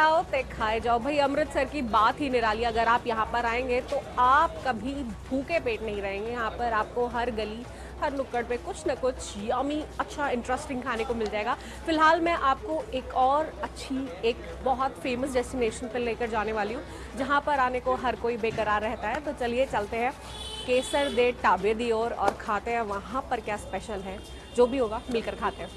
आओ ते खाए जाओ भाई। अमृतसर की बात ही निराली। अगर आप यहाँ पर आएंगे तो आप कभी भूखे पेट नहीं रहेंगे। यहाँ पर आपको हर गली हर नुक्कड़ पे कुछ ना कुछ यमी अच्छा इंटरेस्टिंग खाने को मिल जाएगा। फिलहाल मैं आपको एक और अच्छी एक बहुत फेमस डेस्टिनेशन पर लेकर जाने वाली हूँ जहाँ पर आने को हर कोई बेकरार रहता है। तो चलिए चलते हैं केसर दे ढाबे दी ओर और खाते हैं वहाँ पर क्या स्पेशल है। जो भी होगा मिलकर खाते हैं।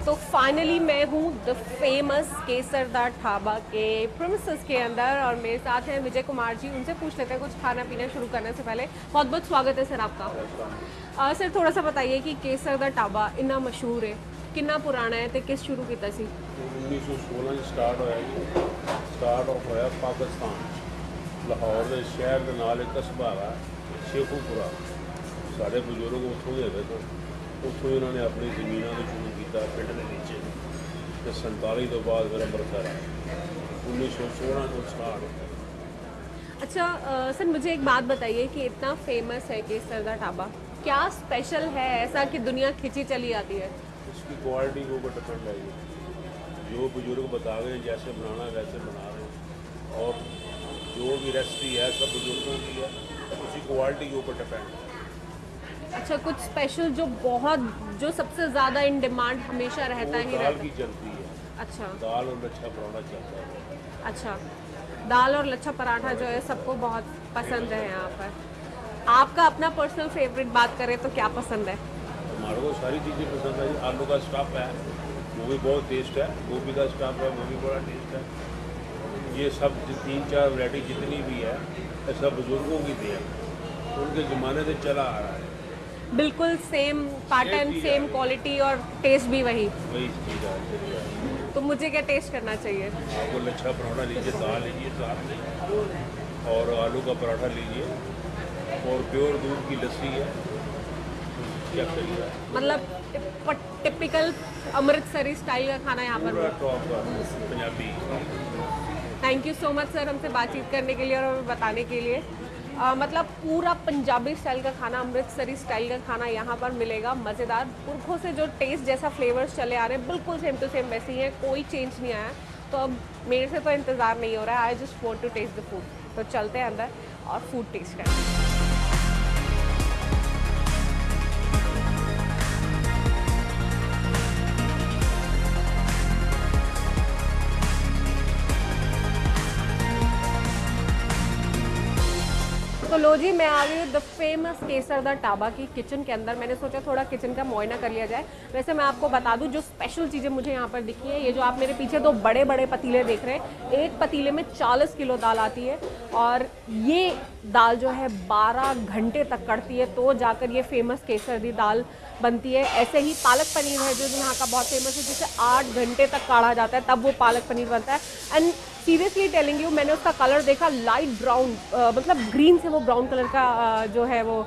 तो फाइनली मैं हूँ द फेमस केसरदा ढाबा के प्रीमिसेस के अंदर और मेरे साथ हैं विजय कुमार जी। उनसे पूछ लेते हैं कुछ खाना पीना शुरू करने से पहले। बहुत बहुत स्वागत है सर आपका। सर थोड़ा सा बताइए कि केसरदा ढाबा इतना मशहूर है, कितना पुराना है, तो किस शुरू किया सी? 1916 स्टार्ट होया जी। स्टार्ट ऑफ होया पाकिस्तान लाहौर के शहर के नाल एक कस्बा है शेखूपुरा। साढ़े बजुर्ग उत्थों दे गए थे। उत्थों इन्होंने अपनी जमीनों को शुरू किया पिंड के नीचे। तो 47 तो बाद फिर अमृतसर आया। 1916 को स्टार्ट होया। अच्छा सर मुझे एक बात बताइए कि इतना फेमस है केसरदा ढाबा, क्या स्पेशल है ऐसा कि दुनिया खिंची चली आती है? इसकी क्वालिटी के ऊपर डिपेंड है ये। जो बुजुर्ग बता गए जैसे बनाना वैसे बना रहे हैं। और जो भी रेसिपी है सब बुजुर्गों की है, उसी क्वालिटी के ऊपर डिपेंड है। अच्छा कुछ स्पेशल जो सबसे ज़्यादा इन डिमांड हमेशा रहता ही दाल रहता की है? चलती है। अच्छा दाल और लच्छा पराठा चलता है। अच्छा, दाल और लच्छा पराठा जो है सबको बहुत पसंद है यहाँ पर। आपका अपना पर्सनल फेवरेट बात करें तो क्या पसंद है? हमारे को सारी चीज़ें पसंद है। आलू का स्टफ है वो भी बहुत टेस्ट है। गोभी का स्टफ है वो भी बड़ा टेस्ट है। ये सब 3-4 वैरायटी जितनी भी है ये सब बुजुर्गों की थी, उनके ज़माने से चला आ रहा है। बिल्कुल सेम पैटर्न, सेम क्वालिटी और टेस्ट भी वही चीज़ है। तो मुझे क्या टेस्ट करना चाहिए? आपको लच्छा पराठा लीजिए, दाल लीजिए साथ में, और आलू का पराठा लीजिए, और प्योर दूध की लस्सी है। क्या करिए, मतलब टिपिकल अमृतसरी स्टाइल का खाना यहाँ पर। टॉप का Punjabi. Thank you so much sir हमसे बातचीत करने के लिए और हमें बताने के लिए। मतलब पूरा पंजाबी स्टाइल का खाना, अमृतसरी स्टाइल का खाना यहाँ पर मिलेगा। मज़ेदार पुरखों से जो टेस्ट जैसा फ्लेवर्स चले आ रहे हैं बिल्कुल सेम टू सेम वैसे ही है, कोई चेंज नहीं आया। तो अब मेरे से तो इंतज़ार नहीं हो रहा है। I just want to taste the food. तो चलते हैं अंदर और फूड टेस्ट करते हैं। तो लो जी मैं आ गई हूँ द फेमस केसरदा ढाबा की किचन के अंदर। मैंने सोचा थोड़ा किचन का मुआयना कर लिया जाए। वैसे मैं आपको बता दूँ जो स्पेशल चीज़ें मुझे यहाँ पर दिखी है, ये जो आप मेरे पीछे दो बड़े बड़े पतीले देख रहे हैं, एक पतीले में 40 किलो दाल आती है और ये दाल जो है 12 घंटे तक कड़ती है तो जाकर ये फेमस केसर दी दाल बनती है। ऐसे ही पालक पनीर है जो यहाँ का बहुत फेमस है, जिसे 8 घंटे तक काढ़ा जाता है तब वो पालक पनीर बनता है। एंड सीरियसली टेलिंग यू, मैंने उसका कलर देखा लाइट ब्राउन, मतलब ग्रीन से वो ब्राउन कलर का जो है वो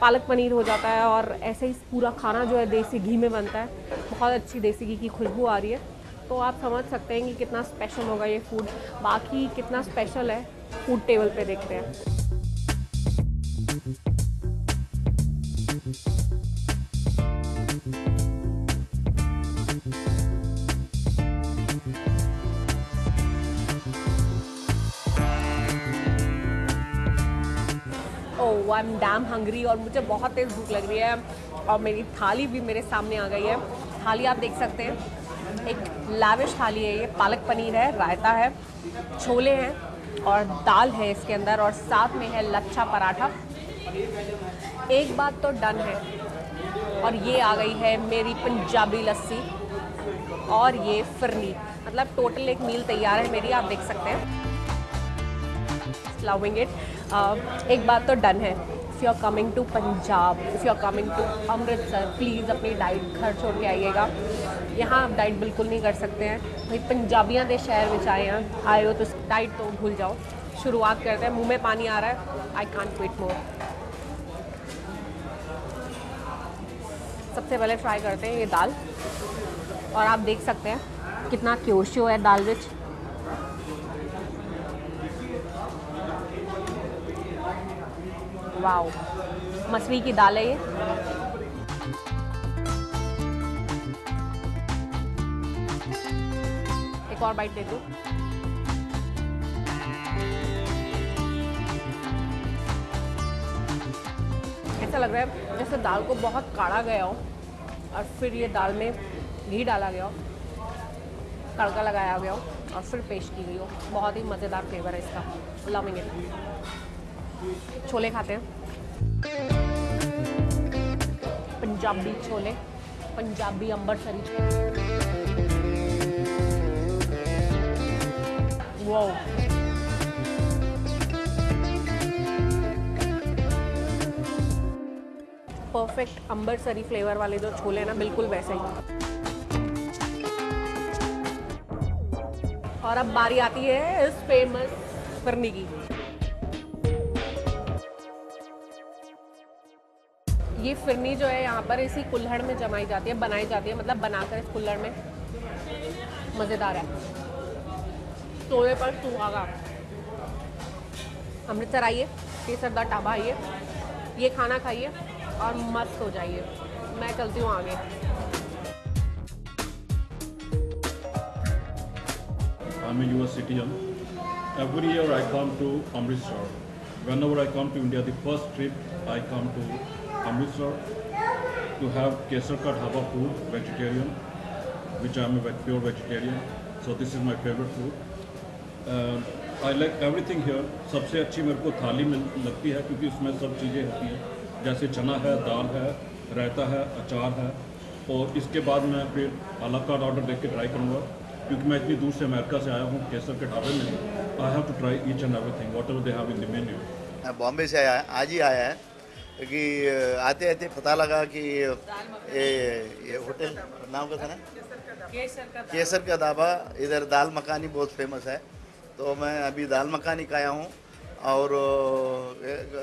पालक पनीर हो जाता है। और ऐसे ही पूरा खाना जो है देसी घी में बनता है। बहुत अच्छी देसी घी की खुशबू आ रही है। तो आप समझ सकते हैं कि कितना स्पेशल होगा ये फूड। बाकी कितना स्पेशल है फूड टेबल पे देखते हैं। ओह आई एम डैम हंग्री और मुझे बहुत तेज़ भूख लग रही है और मेरी थाली भी मेरे सामने आ गई है। थाली आप देख सकते हैं, एक लाविश थाली है ये। पालक पनीर है, रायता है, छोले हैं और दाल है इसके अंदर और साथ में है लच्छा पराठा। एक बात तो डन है और ये आ गई है मेरी पंजाबी लस्सी और ये फिरनी। मतलब टोटल एक मील तैयार है मेरी, आप देख सकते हैं। Loving it. एक बात तो डन है, if you are coming to Punjab, if you are coming to Amritsar, please अपनी डाइट घर छोड़ के आइएगा। यहाँ आप डाइट बिल्कुल नहीं कर सकते हैं भाई। पंजाबियों के शहर में आए हो तो डाइट तो भूल जाओ। शुरुआत करते हैं, मुंह में पानी आ रहा है। आई कांट वेट मोर। सबसे पहले ट्राई करते हैं ये दाल और आप देख सकते हैं कितना क्योशियो है दाल विच। वाओ, मसूरी की दाल है ये। एक और बाइट दे दो। ऐसा लग रहा है जैसे दाल को बहुत काढ़ा गया हो और फिर ये दाल में घी डाला गया हो, तड़का लगाया गया हो और फिर पेश की गई हो। बहुत ही मज़ेदार फ्लेवर है इसका, लविंग इट। छोले खाते हैं, पंजाबी छोले, पंजाबी अंबरसरी छोले। वाओ, परफेक्ट अंबरसरी फ्लेवर वाले जो छोले हैं ना, बिल्कुल वैसे ही। और अब बारी आती है इस फेमस फिरनी की। ये फिरनी जो है यहाँ पर इसी कुल्हड़ में जमाई जाती है, बनाई जाती है, मतलब बनाकर इस कुल्हड़ में। मज़ेदार है, तोड़े पर सुहागा। अमृतसर आइए, केसरदार ढाबा आइए, ये खाना खाइए और मस्त हो जाइए। मैं चलती हूँ आगे। I'm a US citizen. Every year I come to Amritsar. Whenever I come to India, the first trip I come to Amritsar to have Kesar Ka Dhaba food, vegetarian, which I am a pure vegetarian. So this is my favorite food. I like everything here. सबसे अच्छी मेरे को थाली में लगती है क्योंकि उसमें सब चीज़ें होती हैं, जैसे चना है, दाल है, रायता है, अचार है। और इसके बाद मैं फिर आ ला कार्ट ऑर्डर देख के ट्राई करूँगा क्योंकि मैं इतनी दूर से अमेरिका से आया हूँ केसर के ढाबे में। I have to try each and everything whatever they have in the menu. Bombay से आया है, आज ही आया है क्योंकि आते आते पता लगा कि ये होटल नाम का था ना, केसर का ढाबा, इधर दाल मखानी बहुत फेमस है। तो मैं अभी दाल मखानी खाया हूँ और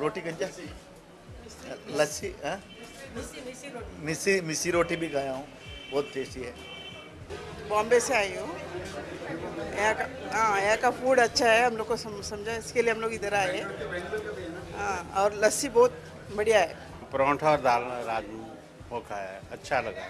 रोटी कंचा, लस्सी, मिस्सी रोटी भी खाया हूँ, बहुत टेस्टी है। बॉम्बे से आई हूँ। यहाँ का फूड अच्छा है, हम लोग को समझा, इसके लिए हम लोग इधर आए। और लस्सी बहुत बढ़िया है। परोंठा और दाल राजमा वो खाया है, अच्छा लगा।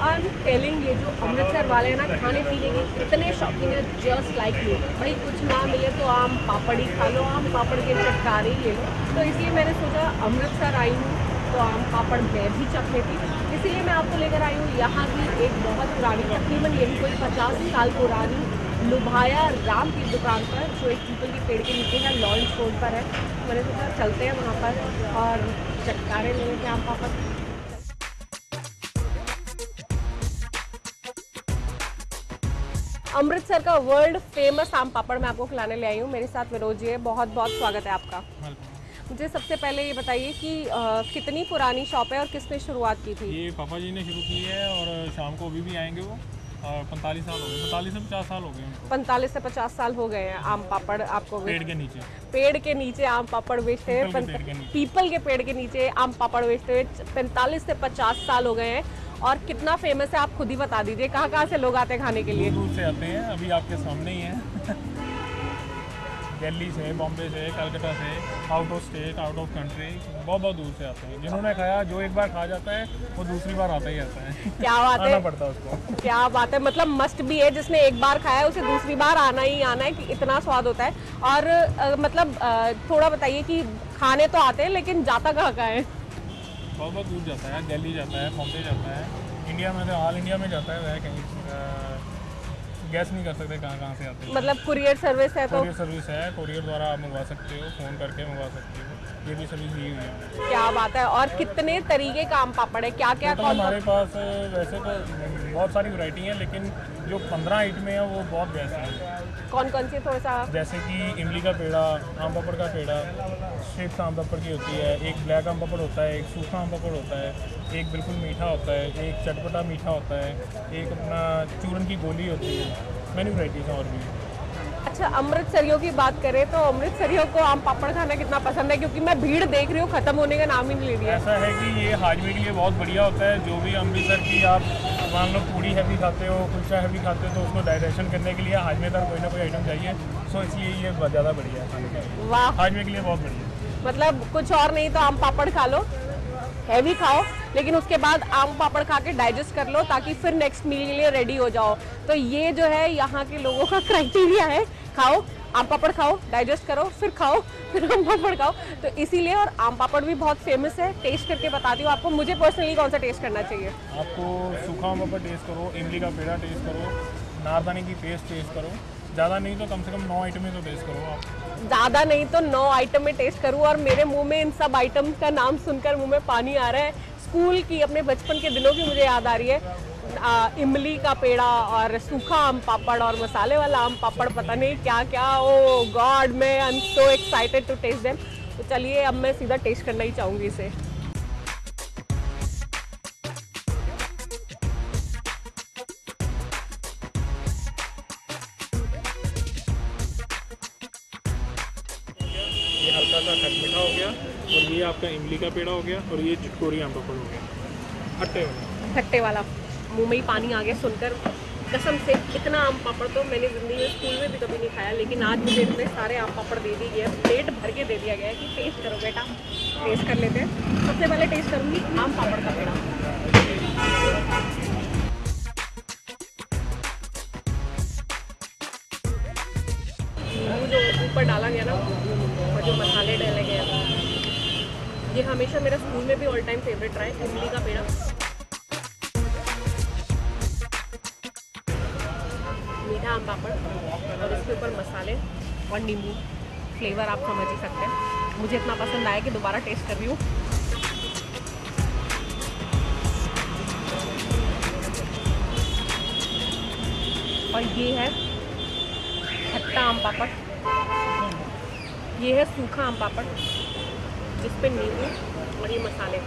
आई एम टेलिंग, ये जो अमृतसर वाले हैं ना, खाने पीने के इतने शौकीन है, जस्ट लाइक यू। भाई कुछ ना मिले तो आम पापड़ ही खा लो, आम पापड़ के चटकारे ही ले लो। तो इसलिए मैंने सोचा अमृतसर आई हूँ तो आम पापड़ मैं भी चख लेती, इसीलिए मैं आपको लेकर आई हूँ यहाँ की एक बहुत पुरानी, तकरीबन यही कोई 50 साल पुरानी लुभाया राम की दुकान पर, जो एक पीपल के पेड़ के नीचे है, लॉन्च रोड पर है। मैंने सोचा चलते हैं वहाँ पर और चटकारे ले लेते हैं आम पापड़। अमृतसर का वर्ल्ड फेमस आम पापड़ मैं आपको खिलाने ले आई हूँ। मेरे साथ विरोध जी है, बहुत बहुत स्वागत है आपका। मुझे सबसे पहले ये बताइए कि कितनी पुरानी शॉप है और किसने शुरुआत की थी? ये पापा जी ने शुरू की है और शाम को अभी भी आएंगे वो। और 45 साल हो गए, 45 से 50 साल हो गए उनको। 45 से 50 साल हो गए हैं आम पापड़ आपको पेड़ के नीचे। पेड़ के नीचे आम पापड़ बेचते हैं, पीपल के पेड़ के नीचे आम पापड़ बेचते हुए 45 से 50 साल हो गए हैं। और कितना फेमस है आप खुद ही बता दीजिए, कहाँ कहाँ से लोग आते हैं खाने के लिए? दूर दूर से आते हैं, अभी आपके सामने ही हैं। दिल्ली से, बॉम्बे से, कलकत्ता से, out of state, out of country, बहुत बहुत दूर से आते हैं। जिन्होंने खाया, जो एक बार खा जाता है वो दूसरी बार आता ही आता है। क्या बात है, आना पड़ता है उसको। क्या बात है, मतलब मस्ट भी है, जिसने एक बार खाया है उसे दूसरी बार आना ही आना है, कि इतना स्वाद होता है। और मतलब थोड़ा बताइए कि खाने तो आते हैं लेकिन जाता कहाँ कहाँ है? बहुत बहुत दूर जाता है, दिल्ली जाता है, बॉम्बे जाता है, इंडिया में तो ऑल इंडिया में जाता है। वह कहीं गैस नहीं कर सकते कहाँ से आते हैं। मतलब कुरियर सर्विस है? तो कुरियर सर्विस है, कुरियर द्वारा आप मंगवा सकते हो, फ़ोन करके मंगवा सकते हो। ये भी सभी ली हुई है। क्या बात है। और कितने तरीके का आम पापड़ है, क्या क्या तो हमारे पास वैसे तो बहुत सारी वैरायटी हैं, लेकिन जो 15 आइटमें हैं वो बहुत बेस्ट हैं। कौन कौन सी थोड़ा सा? जैसे कि इमली का पेड़ा, आम पापड़ का पेड़ा, स्ट्रिप्स आम पापड़ की होती है, एक ब्लैक आम पापड़ होता है, एक सूखा आम पापड़ होता है, एक बिल्कुल मीठा होता है, एक चटपटा मीठा होता है, एक अपना चूरन की गोली होती है। मैनी वैराइटीज़ हैं और भी। अच्छा, अमृतसरियों की बात करें तो अमृतसरियों को आम पापड़ खाना कितना पसंद है? क्योंकि मैं भीड़ देख रही हूँ, खत्म होने का नाम ही नहीं ले रही है। ऐसा है कि ये हाजमे के लिए बहुत बढ़िया होता है। जो भी अमृतसर की आप मान लो पूड़ी हैवी खाते हो, कुलचा हैवी खाते हो, तो उसको डाइजेशन करने के लिए हाजमेदार कोई ना कोई आइटम चाहिए। सो इसलिए ये बहुत ज़्यादा बढ़िया है खाने के लिए। वाह, हाजमे के लिए बहुत बढ़िया है। मतलब कुछ और नहीं तो आम पापड़ खा लो, हैवी खाओ, लेकिन उसके बाद आम पापड़ खा के डाइजेस्ट कर लो ताकि फिर नेक्स्ट मील के लिए रेडी हो जाओ। तो ये जो है यहाँ के लोगों का क्राइटेरिया है, खाओ आम पापड़, खाओ डाइजेस्ट करो, फिर खाओ, फिर आम पापड़ खाओ। तो इसीलिए, और आम पापड़ भी बहुत फेमस है। टेस्ट करके बताती हूँ आपको, मुझे पर्सनली कौन सा टेस्ट करना चाहिए। आपको सूखा आम पापड़ टेस्ट करो, इमली का पेड़ा टेस्ट करो, नारदाने की पेस्ट टेस्ट करो। ज़्यादा नहीं तो कम से कम 9 आइटमें तो टेस्ट करो आप। ज़्यादा नहीं तो 9 आइटम में टेस्ट करूँ, और मेरे मुंह में इन सब आइटम का नाम सुनकर मुंह में पानी आ रहा है। स्कूल की, अपने बचपन के दिनों की मुझे याद आ रही है। इमली का पेड़ा और सूखा आम पापड़ और मसाले वाला आम पापड़, पता नहीं क्या क्या। ओ गॉड, मैं I am so excited to taste them. तो चलिए अब मैं सीधा टेस्ट करना ही चाहूँगी इसे। ये हल्का सा खटमिठा हो गया, और ये आपका इमली का पेड़ा हो गया, और ये चिटकोरी आम पापड़ हो गया खट्टे वाला। खट्टे वाला, मुंह में ही पानी आ गया सुनकर। कसम से इतना आम पापड़ तो मैंने ज़िंदगी में स्कूल में भी कभी नहीं खाया, लेकिन आज मुझे इतने सारे आम पापड़ दे दिए गए, प्लेट भर के दे दिया गया है कि टेस्ट करो बेटा। टेस्ट कर लेते हैं। सबसे पहले टेस्ट करूँगी आम पापड़ का पेड़ा। जो ऊपर डाला गया ना, और जो मसाले डाले गए हैं, ये हमेशा मेरा स्कूल में भी ऑल टाइम फेवरेट रहा है, इमली का पेड़ा। मीठा आम पापड़, और इसके ऊपर मसाले और नींबू, फ्लेवर आप समझ ही सकते हैं। मुझे इतना पसंद आया कि दोबारा टेस्ट कर रही हूँ। और ये है खट्टा आम पापड़, ये है सूखा आम पापड़ जिस पे नींबू और ये मसाले।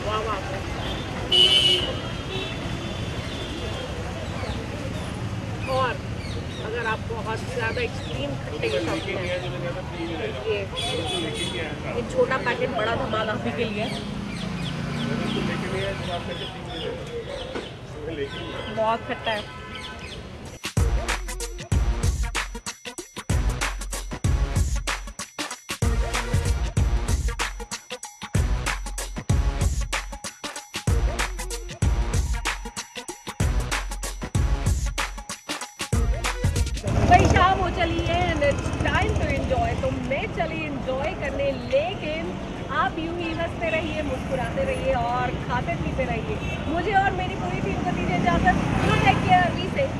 वाह वाह। और अगर आप बहुत ज़्यादा एक्सट्रीम खट्टे के शौकीन हैं, ये छोटा पैकेट बड़ा धमाल आप ही के लिए। बहुत खट्टा है। भाई शाम हो चली है and it's time to enjoy. तो मैं चली एंजॉय करने, लेकिन आप यूं ही हंसते रहिए, मुस्कुराते रहिए और खाते पीते रहिए। मुझे और मेरी पूरी टीम को दीजिए इजाज़त। Take care, be safe.